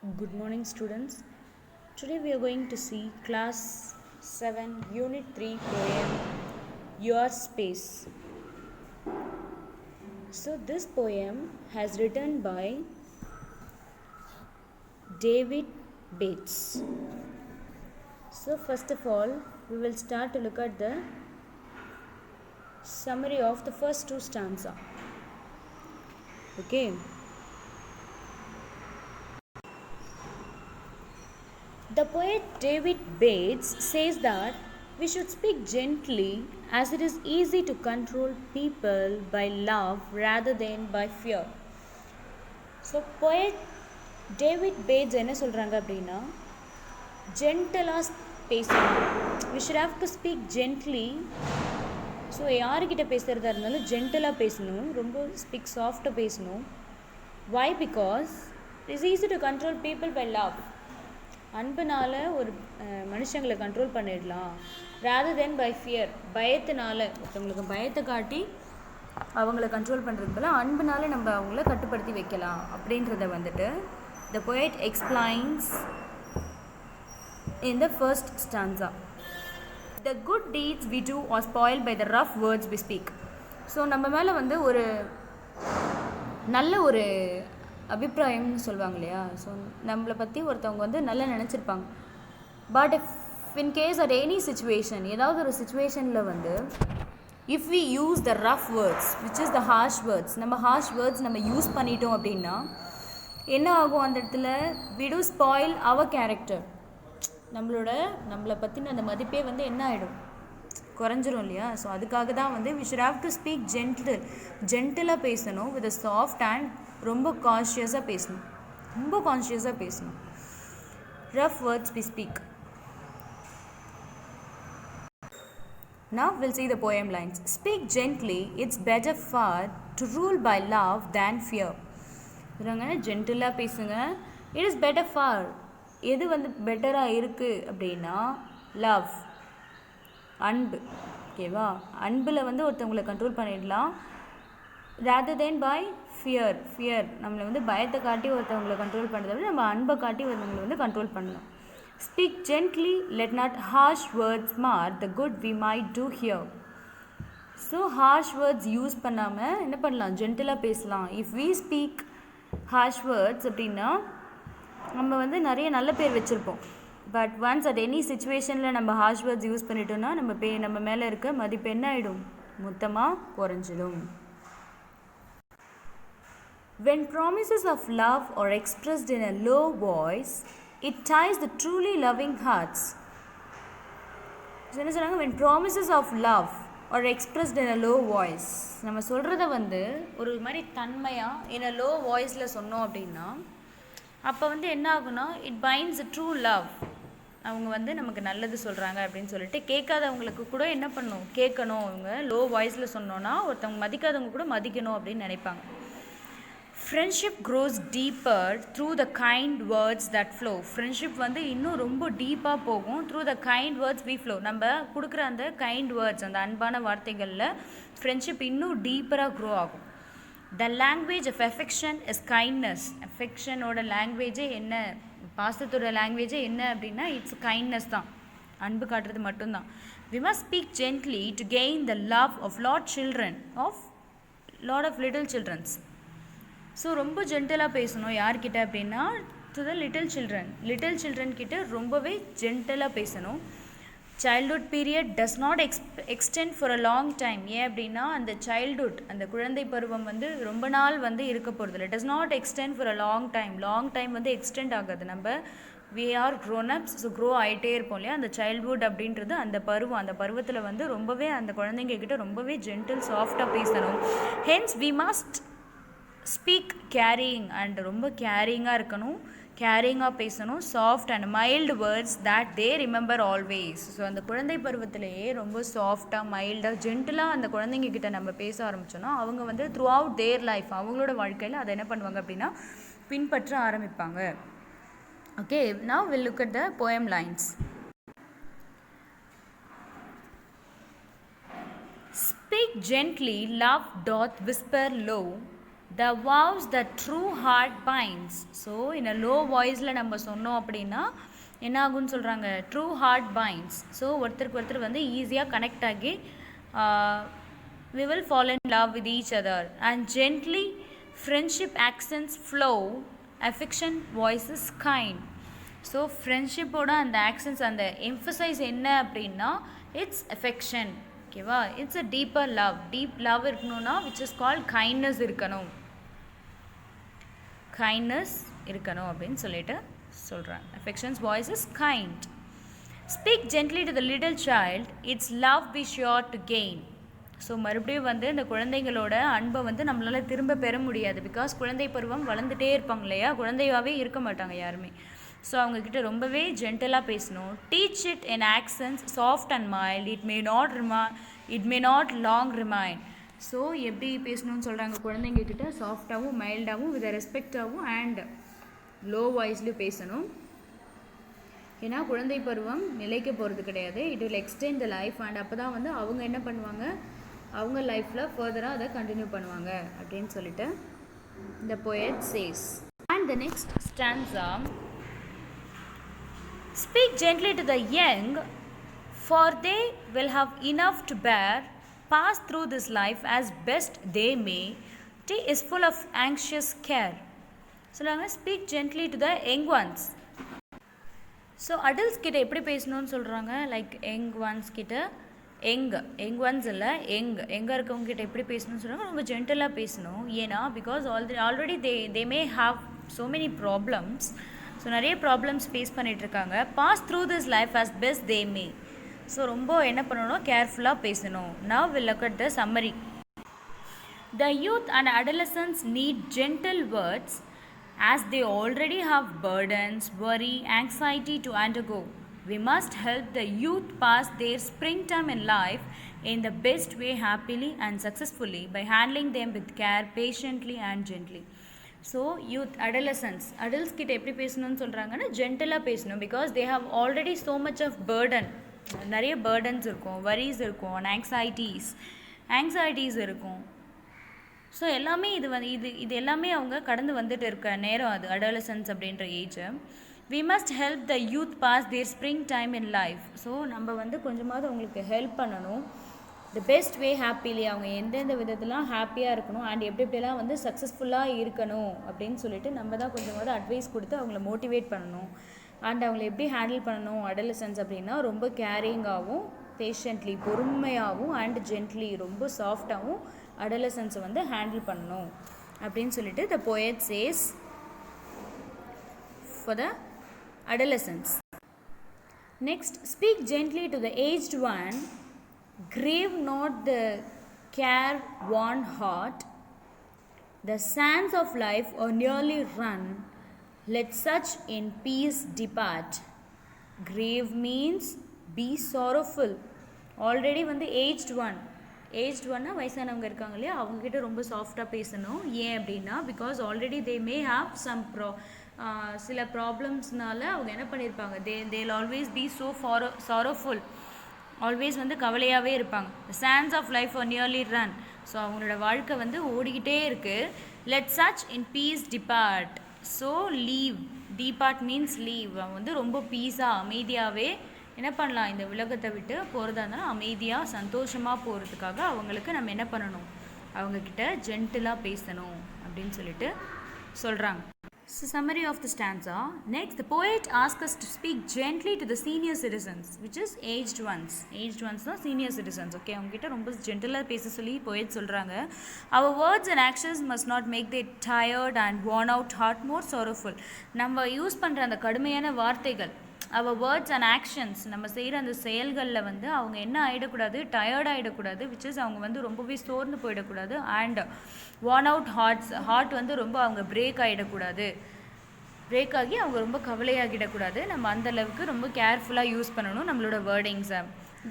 Good morning, students. Today we are going to see Class 7, Unit 3 poem Your Space. So, this poem has written by David Bates. So, first of all, we will start to look at the summary of the first two stanza. Okay. The poet David Bates says that we should speak gently as it is easy to control people by love rather than by fear. So poet David Bates என்ன சொல்கிறாங்க அப்படின்னா ஜென்டலாக பேசணும். we should have to speak gently. So யாருக்கிட்ட பேசுகிறதா இருந்தாலும் ஜென்டலாக பேசணும், ரொம்ப speak சாஃப்டாக பேசணும். why? because it is easy to control people by love. அன்புனால் ஒரு மனுஷங்களை கண்ட்ரோல் பண்ணிடலாம் ரேதர் தென் பை ஃபியர். பயத்தினால ஒருத்தவங்களுக்கு பயத்தை காட்டி அவங்கள கண்ட்ரோல் பண்ணுறதுக்கு பதிலாக அன்புனால நம்ம அவங்கள கட்டுப்படுத்தி வைக்கலாம் அப்படின்றத வந்துட்டு the poet explains in the first stanza. The good deeds we do are spoil by the rough words we speak. So நம்ம மேலே வந்து ஒரு நல்ல ஒரு அபிப்பிராயம்னு சொல்லுவாங்க இல்லையா. ஸோ நம்மளை பற்றி ஒருத்தவங்க வந்து நல்லா நினச்சிருப்பாங்க. But in case at any situation, ஏதாவது ஒரு சுச்சுவேஷனில் வந்து if we use the rough words which is the harsh words, நம்ம ஹார்ஷ் வேர்ட்ஸ் நம்ம யூஸ் பண்ணிட்டோம் அப்படின்னா என்ன ஆகும்? அந்த இடத்துல we do spoil our character. நம்மளை பற்றின அந்த மதிப்பே வந்து என்ன ஆகிடும்? குறைஞ்சிரும் இல்லையா. ஸோ அதுக்காக தான் வந்து we should have to speak ஜென்டிலாக பேசணும் வித் அ சாஃப்ட் அண்ட் ரொம்ப கான்ஷியஸாக பேசணும். Rough words we speak. Now we'll see the poem lines. Speak gently, it's better far to rule by love than fear. ஜென்டிலாக பேசுங்க. It is better for, எது வந்து பெட்டராக இருக்குது அப்படின்னா லவ், அன்பு. ஓகேவா? அன்பில் வந்து ஒருத்தவங்களை கண்ட்ரோல் பண்ணிடலாம் ரேதர் தென் பை ஃபியர். நம்மளை வந்து பயத்தை காட்டி ஒருத்தவங்களை கண்ட்ரோல் பண்ணுறத விட நம்ம அன்பை காட்டி ஒருத்தவங்களை வந்து கண்ட்ரோல் பண்ணலாம். Speak gently, let not harsh words mar the good we might do here. So harsh words use பண்ணாமல் என்ன பண்ணலாம்? ஜென்டிலாக பேசலாம். If we speak harsh words அப்படின்னா நம்ம வந்து நிறைய நல்ல பேர் வச்சுருப்போம். பட் ஒன்ஸ் அட் எனி சுச்சுவேஷனில் நம்ம ஹார்ஷ் வேர்ட்ஸ் யூஸ் பண்ணிட்டோம்னா நம்ம மேலே இருக்க மதிப்பு என்ன ஆகிடும்? மொத்தமாக குறைஞ்சிடும். When promises of love are expressed in a low voice, it ties the truly loving hearts. என்ன சொல்கிறாங்க? when promises of love are expressed in a low voice, நம்ம சொல்கிறத வந்து ஒரு மாதிரி தன்மையாக in a low voiceல சொன்னோம் அப்படின்னா அப்போ வந்து என்ன ஆகுனா it binds a true love. அவங்க வந்து நமக்கு நல்லது சொல்கிறாங்க அப்படின்னு சொல்லிட்டு கேட்காதவங்களுக்கு கூட என்ன பண்ணணும்? கேட்கணும். அவங்க லோ வாய்ஸில் சொன்னோன்னா ஒருத்தவங்க மதிக்காதவங்க கூட மதிக்கணும் அப்படின்னு நினைப்பாங்க. Friendship grows deeper through the kind words that flow. Friendship வந்து இன்னும் ரொம்ப டீப்பாக போகும் through the kind words we flow. நம்ம கொடுக்குற அந்த கைண்ட் வேர்ட்ஸ், அந்த அன்பான வார்த்தைகளில் ஃப்ரெண்ட்ஷிப் இன்னும் டீப்பராக க்ரோ ஆகும். The language of affection is kindness. அஃபெக்ஷனோட லாங்குவேஜே என்ன? பாசத்தோட லாங்குவேஜே என்ன அப்படின்னா இட்ஸ் கைண்ட்னஸ் தான், அன்பு காட்டுறது மட்டும்தான். We must speak gently to gain the love of lot of little childrens. So ரொம்ப ஜென்டலாக பேசணும். யார்கிட்ட அப்படின்னா டு த லிட்டில் சில்ட்ரன் கிட்ட ரொம்பவே ஜென்டலாக பேசணும். Childhood period does not extend for a long time. ஏன் அப்படின்னா அந்த சைல்ட்ஹுட், அந்த குழந்தை பருவம் வந்து ரொம்ப நாள் வந்து இருக்க போகிறதில்ல. Does not extend for a long time வந்து எக்ஸ்டெண்ட் ஆகாது. நம்ம we are grown ups, so grow ஆகிட்டே இருப்போம் இல்லையா. அந்த சைல்ட்ஹுட் அப்படின்றது அந்த பருவத்தில் வந்து ரொம்பவே அந்த குழந்தைங்க கிட்ட ரொம்பவே ஜென்டில் சாஃப்டாக பேசணும். Hence we must speak caring and ரொம்ப கேரிங்காக இருக்கணும், கேரிங்காக பேசணும். Soft and mild words that they remember always. So அந்த குழந்தை பருவத்திலேயே ரொம்ப சாஃப்டாக மைல்டாக ஜென்டிலாக அந்த குழந்தைங்க கிட்ட நம்ம பேச ஆரம்பித்தோன்னா அவங்க வந்து த்ரூ அவுட் தேர் லைஃப், அவங்களோட வாழ்க்கையில் அதை என்ன பண்ணுவாங்க அப்படின்னா பின்பற்ற ஆரம்பிப்பாங்க. Okay, now we'll look at the poem lines. Speak gently, love doth whisper low, the vows that true heart binds. So in a low வாய்ஸில் நம்ம சொன்னோம் அப்படின்னா என்ன ஆகும்னு சொல்கிறாங்க, ட்ரூ ஹார்ட் பைண்ட்ஸ். ஸோ ஒருத்தருக்கு ஒருத்தர் வந்து ஈஸியாக கனெக்ட் ஆகி we will fall in love with each other. And gently friendship accents flow, affection voices kind. So ஃப்ரெண்ட்ஷிப்போட அந்த ஆக்சன்ஸ், அந்த எம்ஃபசைஸ் என்ன அப்படின்னா இட்ஸ் affection. ஓகேவா? It's a deeper love. Deep love இருக்கணும்னா விச் இஸ் கால்ட் கைண்ட்னஸ் இருக்கணும், kindness இருக்கணும் அப்படின்னு சொல்லிட்டு சொல்கிறாங்க. affection's voice is kind. Speak gently to the little child, its love be sure to gain. So மறுபடியும் வந்து இந்த குழந்தைங்களோட அன்பை வந்து நம்மளால் திரும்ப பெற முடியாது. பிகாஸ் குழந்தை பருவம் வளர்ந்துட்டே இருப்பாங்க இல்லையா, குழந்தையாகவே இருக்க மாட்டாங்க யாருமே. ஸோ அவங்கக்கிட்ட ரொம்பவே ஜென்டலாக பேசணும். Teach it in actions soft and mild, it may not long remind. So எப்படி பேசணும்னு சொல்கிறாங்க, குழந்தைங்கக்கிட்ட சாஃப்டாகவும் மைல்டாகவும் வித் ரெஸ்பெக்டாகவும் அண்ட் லோ வாய்ஸ்லேயும் பேசணும். ஏன்னா குழந்தை பருவம் நிலைக்க போகிறது கிடையாது. It will extend the life. And அப்போ தான் வந்து அவங்க என்ன பண்ணுவாங்க, அவங்க லைஃப்பில் ஃபர்தராக அதை கண்டினியூ பண்ணுவாங்க அப்படின்னு சொல்லிட்டு the poet says. And the next stanza, speak gently to the young, for they will have enough to bear, pass through this life as best they may, tea is full of anxious care. சொல்லுவாங்க, speak gently to the young ones. So adults கிட்ட எப்படி பேசணும்னு சொல்கிறாங்க, like young once கிட்ட, young once இல்லை, எங்கே இருக்கவங்க கிட்ட எப்படி பேசணும்னு சொல்கிறாங்க, ரொம்ப ஜென்டலாக பேசணும். ஏன்னா because already they may have so many problems. So நிறைய ப்ராப்ளம்ஸ் ஃபேஸ் பண்ணிகிட்ருக்காங்க. Pass through this life as best they may. So ரொம்ப என்ன பண்ணணும், கேர்ஃபுல்லாக பேசணும். Now we'll look at the summary. The youth and adolescents need gentle words as they already have burdens, worry, anxiety to undergo. We must help the youth pass their springtime in life in the best way, happily and successfully, by handling them with care, patiently and gently. So youth, adults கிட்ட எப்படி பேசணும்னு சொல்கிறாங்கன்னா ஜென்டலாக பேசணும். Because they have already so much of burden, நிறைய burdens இருக்கும், worries இருக்கும், anxieties இருக்கும். ஸோ எல்லாமே இது எல்லாமே அவங்க கடந்து வந்துட்டு இருக்க நேரம் அது அடாலசன்ஸ் அப்படின்ற age. We must help the youth pass their spring time in life. So நம்ம வந்து கொஞ்சமாவது அவங்களுக்கு ஹெல்ப் பண்ணணும். த பெஸ்ட் வே, ஹாப்பிலி, அவங்க எந்தெந்த விதத்துலாம் ஹாப்பியாக இருக்கணும் அண்ட் எப்படிலாம் வந்து சக்ஸஸ்ஃபுல்லாக இருக்கணும் அப்படின்னு சொல்லிட்டு நம்ம தான் கொஞ்சமாவது அட்வைஸ் கொடுத்து அவங்கள மோட்டிவேட் பண்ணணும். அண்ட் அவங்கள எப்படி ஹேண்டில் பண்ணணும் அடாலசன்ஸ் அப்படின்னா ரொம்ப கேரிங்காகவும், பேஷண்ட்லி, பொறுமையாகவும் அண்ட் ஜென்ட்லி, ரொம்ப சாஃப்டாகவும் அடாலசன்ஸை வந்து ஹேண்டில் பண்ணணும் அப்படின்னு சொல்லிட்டு the poet says for the adolescents. Next, speak gently to the aged one, grieve not the care-worn heart. The sands of life are nearly run, let such in peace depart. Grieve means be sorrowful. Already வந்து aged ஒன்னா வயசானவங்க இருக்காங்க இல்லையா, அவங்கக்கிட்ட ரொம்ப சாஃப்டாக பேசணும். ஏன் அப்படின்னா because already they may have some சில ப்ராப்ளம்ஸ்னால அவங்க என்ன பண்ணியிருப்பாங்க, they'll always be so sorrowful, always வந்து கவலையாகவே இருப்பாங்க. Chance of life are nearly run. So அவங்களோட வாழ்க்கை வந்து ஓடிக்கிட்டே இருக்குது. Let such in peace depart. So leave, depart means leave. அவங்க வந்து ரொம்ப பீஸாக அமைதியாகவே என்ன பண்ணலாம், இந்த உலகத்தை விட்டு போகிறதா இருந்தாலும் அமைதியாக சந்தோஷமாக போகிறதுக்காக அவங்களுக்கு நம்ம என்ன பண்ணணும், அவங்கக்கிட்ட ஜென்டிலாக பேசணும் அப்படின்னு சொல்லிட்டு சொல்கிறாங்க. So summary of the stanza. Next, the poet asks us to speak gently to the senior citizens, which is aged ones. Aged ones தான் senior citizens. Okay, அவங்ககிட்ட ரொம்ப ஜென்டலாக பேச சொல்லி poet சொல்கிறாங்க. Our words and actions must not make their tired and worn out heart more sorrowful. நம்ம use பண்ணுற அந்த கடுமையான வார்த்தைகள், அவர் வேர்ட்ஸ் அண்ட் ஆக்ஷன்ஸ், நம்ம செய்கிற அந்த செயல்களில் வந்து அவங்க என்ன ஆகிடக்கூடாது, டயர்ட் ஆகிடக்கூடாது, விச் இஸ் அவங்க வந்து ரொம்பவே சோர்ந்து போயிடக்கூடாது. அண்ட் வார்ன் அவுட் ஹார்ட் வந்து ரொம்ப அவங்க பிரேக் ஆகிடக்கூடாது, பிரேக் ஆகி அவங்க ரொம்ப கவலையாகிடக்கூடாது. நம்ம அந்தளவுக்கு ரொம்ப கேர்ஃபுல்லாக யூஸ் பண்ணணும் நம்மளோட வேர்டிங்ஸை.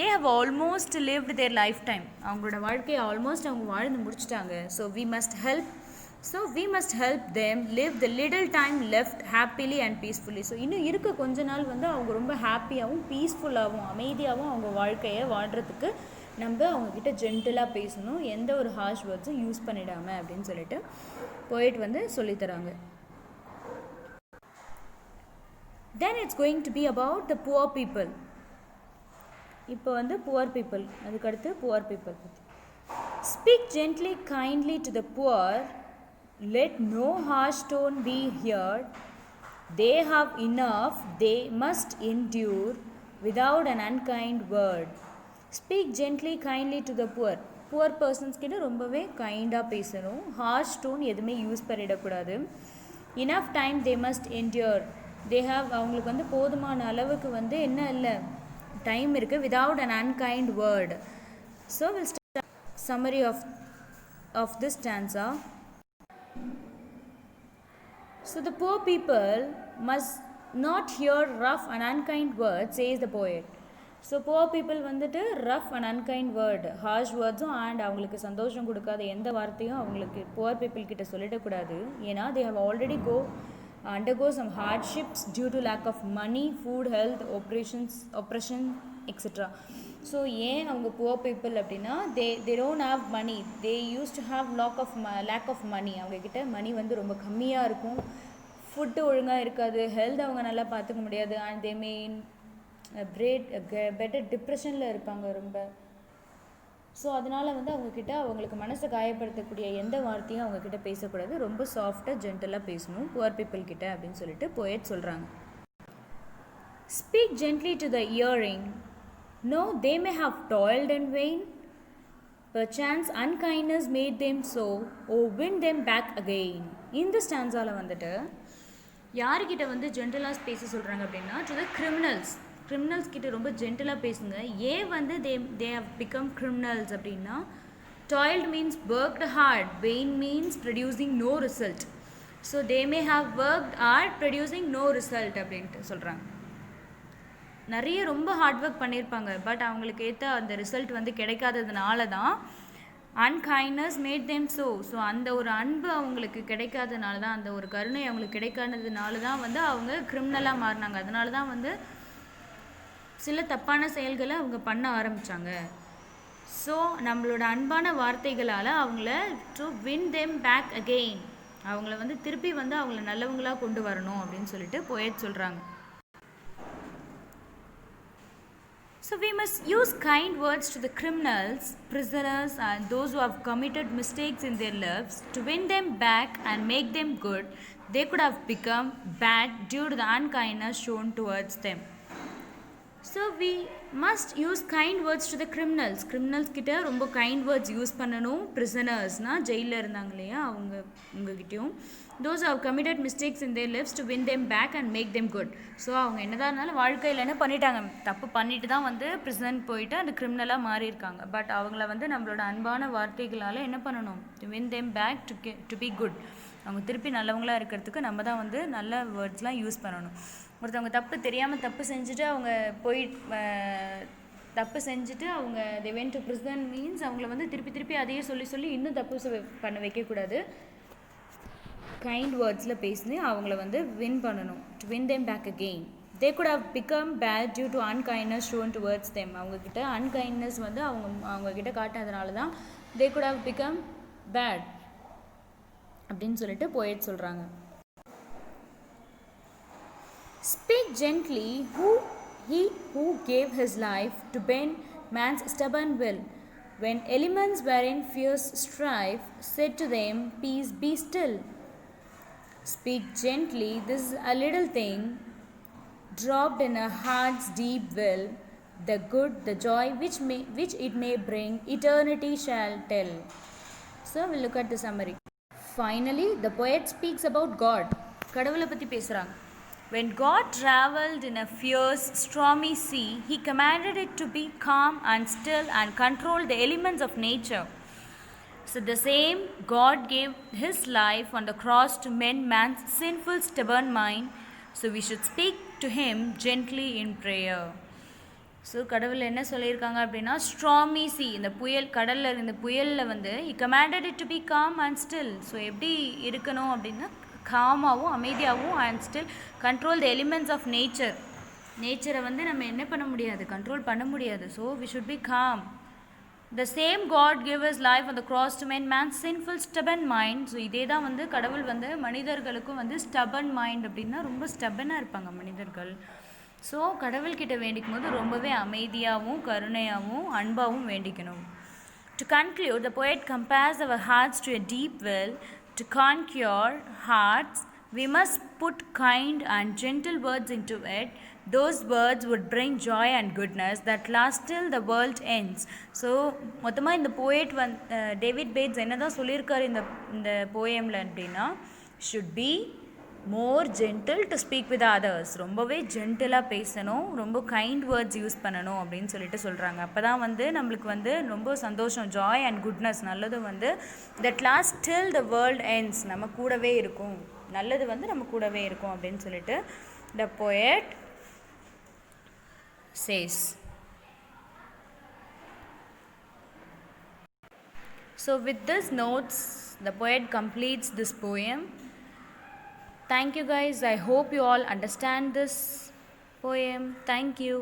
They have almost lived their lifetime. அவங்களோட வாழ்க்கையை ஆல்மோஸ்ட் அவங்க வாழ்ந்து முடிச்சிட்டாங்க. So we must help them live the little time left happily and peacefully. So இன்னும் இருக்க கொஞ்ச நாள் வந்து அவங்க ரொம்ப ஹாப்பியாகவும் பீஸ்ஃபுல்லாகவும் அமைதியாகவும் அவங்க வாழ்க்கையை வாழ்கிறதுக்கு நம்ம அவங்கக்கிட்ட ஜென்டலாக பேசணும், எந்த ஒரு ஹார்ஷ் வேர்ட்ஸும் யூஸ் பண்ணிடாமல் அப்படின்னு சொல்லிட்டு போயிட் வந்து சொல்லித்தராங்க. Then it's going to be about the poor people. இப்போ வந்து poor people, அதுக்கடுத்து poor people. Speak gently, kindly to the poor. Let no harsh tone be heard. They have enough, they must endure without an unkind word. Speak gently, kindly to the poor. Poor persons கிட்ட ரொம்பவே கைண்டாக பேசணும். Harsh tone எதுவுமே use பண்ணிடக்கூடாது. Enough time they must endure. They have, அவங்களுக்கு வந்து போதுமான அளவுக்கு வந்து என்ன இல்லை, டைம் இருக்குது. Without an unkind word. So we'll start summary of this stanza. So the poor people must not hear rough and unkind words, says the poet. So poor people வந்துட்டு rough and unkind word, harsh wordsம் and அவங்களுக்கு சந்தோஷம் கொடுக்காத எந்த வார்த்தையும் அவங்களுக்கு poor people கிட்ட சொல்லிடக்கூடாது. ஏன்னா they have already undergo some hardships due to lack of money, food, health, oppression, etc. So ஏன் அவங்க poor people அப்படின்னா they don't have money. They used to have lack of money. அவங்கக்கிட்ட மணி வந்து ரொம்ப கம்மியாக இருக்கும், ஃபுட்டு ஒழுங்காக இருக்காது, ஹெல்த் அவங்க நல்லா பார்த்துக்க முடியாது, அண்ட் தே மீன் பெட்டர் டிப்ரெஷனில் இருப்பாங்க ரொம்ப. ஸோ அதனால் வந்து அவங்கக்கிட்ட அவங்களுக்கு மனசை காயப்படுத்தக்கூடிய எந்த வார்த்தையும் அவங்கக்கிட்ட பேசக்கூடாது, ரொம்ப சாஃப்டாக ஜென்டலாக பேசணும் புவர் பீப்புள் கிட்ட அப்படின்னு சொல்லிட்டு போயட் சொல்கிறாங்க. Speak gently to the erring. No, they may have toiled in vain. Perchance unkindness made them so, or win them back again. இந்த ஸ்டான்ஸால் வந்துட்டு யார்கிட்ட வந்து ஜென்டலாக பேச சொல்கிறாங்க அப்படின்னா டு த கிரிமினல்ஸ் கிட்ட ரொம்ப ஜென்டலாக பேசுங்க. ஏன் வந்து they have become criminals அப்படின்னா toiled means worked hard, vain means producing no result. So they may have worked hard producing no result அப்படின்ட்டு சொல்கிறாங்க. நிறைய ரொம்ப ஹார்ட் ஒர்க் பண்ணியிருப்பாங்க, பட் அவங்களுக்கு ஏற்ற அந்த ரிசல்ட் வந்து கிடைக்காததுனால தான் அன்கைண்ட்னஸ் மேட் தேம் ஸோ அந்த ஒரு அன்பு அவங்களுக்கு கிடைக்காதனால தான், அந்த ஒரு கருணை அவங்களுக்கு கிடைக்காததுனால தான் வந்து அவங்க கிரிமினலாக மாறினாங்க. அதனால தான் வந்து சில தப்பான செயல்களை அவங்க பண்ண ஆரம்பித்தாங்க. ஸோ நம்மளோட அன்பான வார்த்தைகளால் அவங்கள to win them back again, அவங்கள வந்து திருப்பி வந்து அவங்கள நல்லவங்களாக கொண்டு வரணும் அப்படின்னு சொல்லிட்டு போயட் சொல்கிறாங்க. So we must use kind words to the criminals, prisoners and those who have committed mistakes in their lives to win them back and make them good. They could have become bad due to the unkindness shown towards them. So we must use kind words to the criminals. Criminals கிட்ட ரொம்ப kind words use பண்ணணும். பிரிசனர்ஸ்னால் ஜெயிலில் இருந்தாங்க இல்லையா, உங்ககிட்டையும் those who have committed mistakes in their lives to win them back and make them good. So அவங்க என்னதான் இருந்தாலும் வாழ்க்கையில் என்ன பண்ணிட்டாங்க, தப்பு பண்ணிட்டு தான் வந்து பிரிசன் போயிட்டு அந்த கிரிமினலாக மாறியிருக்காங்க. பட் அவங்கள வந்து நம்மளோட அன்பான வார்த்தைகளால் என்ன பண்ணணும், to win them back to be good. அவங்க திருப்பி நல்லவங்களாக இருக்கிறதுக்கு நம்ம தான் வந்து நல்ல வேர்ட்ஸ்லாம் யூஸ் பண்ணணும். ஒருத்தவங்க தப்பு செஞ்சுட்டு அவங்க தப்பு செஞ்சுட்டு அவங்க they went to prison means அவங்கள வந்து திருப்பி அதையே சொல்லி இன்னும் தப்பு பண்ண வைக்கக்கூடாது. கைண்ட் வேர்ட்ஸில் பேசி அவங்கள வந்து வின் பண்ணணும், to win them back again. They could have become bad due to unkindness shown towards them. அவங்கக்கிட்ட unkindness வந்து அவங்கக்கிட்ட காட்டினதுனால தான் they could have become bad அப்படின்னு சொல்லிட்டு போயட் சொல்கிறாங்க. Speak gently, he who gave his life to bend man's stubborn will. When elements were in fierce strife, said to them, peace be still. Speak gently, this is a little thing, dropped in a heart's deep well. The good, the joy which it may bring, eternity shall tell. So we'll look at the summary. Finally, the poet speaks about God. கடவுளை பற்றி பேசுகிறாங்க. When God travelled in a fierce, stormy sea, he commanded it to be calm and still and controlled the elements of nature. So the same God gave his life on the cross to mend man's sinful, stubborn mind. So we should speak to him gently in prayer. So கடவுள் என்ன சொல்லியிருக்காங்க அப்படின்னா ஸ்ட்ராமி C, இந்த புயலில் வந்து he commanded it to be calm and still. So எப்படி இருக்கணும் அப்படின்னா காமாகவும் அமைதியாகவும் and still control the elements of நேச்சரை வந்து நம்ம என்ன பண்ண முடியாது, கண்ட்ரோல் பண்ண முடியாது. So we should be calm The same God gave his life on the cross to mend man's sinful stubborn mind. So இதே தான் வந்து கடவுள் வந்து மனிதர்களுக்கும் வந்து stubborn mind அப்படின்னா ரொம்ப ஸ்டபனாக இருப்பாங்க மனிதர்கள். ஸோ கடவுள்கிட்ட வேண்டிக்கும் போது ரொம்பவே அமைதியாகவும் கருணையாகவும் அன்பாகவும் வேண்டிக்கணும். To conclude, the poet compares our hearts to a deep well. To conquer hearts, we must put kind and gentle words into it. Those words would bring joy and goodness that last till the world ends. So மொத்தமாக இந்த poet David bats என்ன தான் சொல்லியிருக்காரு இந்த போயமில் அப்படின்னா, should be more gentle to speak with others. ரொம்பவே ஜென்டிலாக பேசணும், ரொம்ப கைண்ட் வேர்ட்ஸ் யூஸ் பண்ணணும் அப்படின்னு சொல்லிட்டு சொல்கிறாங்க. அப்போ தான் வந்து நம்மளுக்கு வந்து ரொம்ப சந்தோஷம், ஜாய் அண்ட் குட்னஸ், நல்லது வந்து that last till the world ends, நம்ம கூடவே இருக்கும், நல்லது வந்து நம்ம கூடவே இருக்கும் அப்படின்னு சொல்லிட்டு த poet says. So with this notes, the poet completes this poem. Thank you guys. I hope you all understand this poem. Thank you.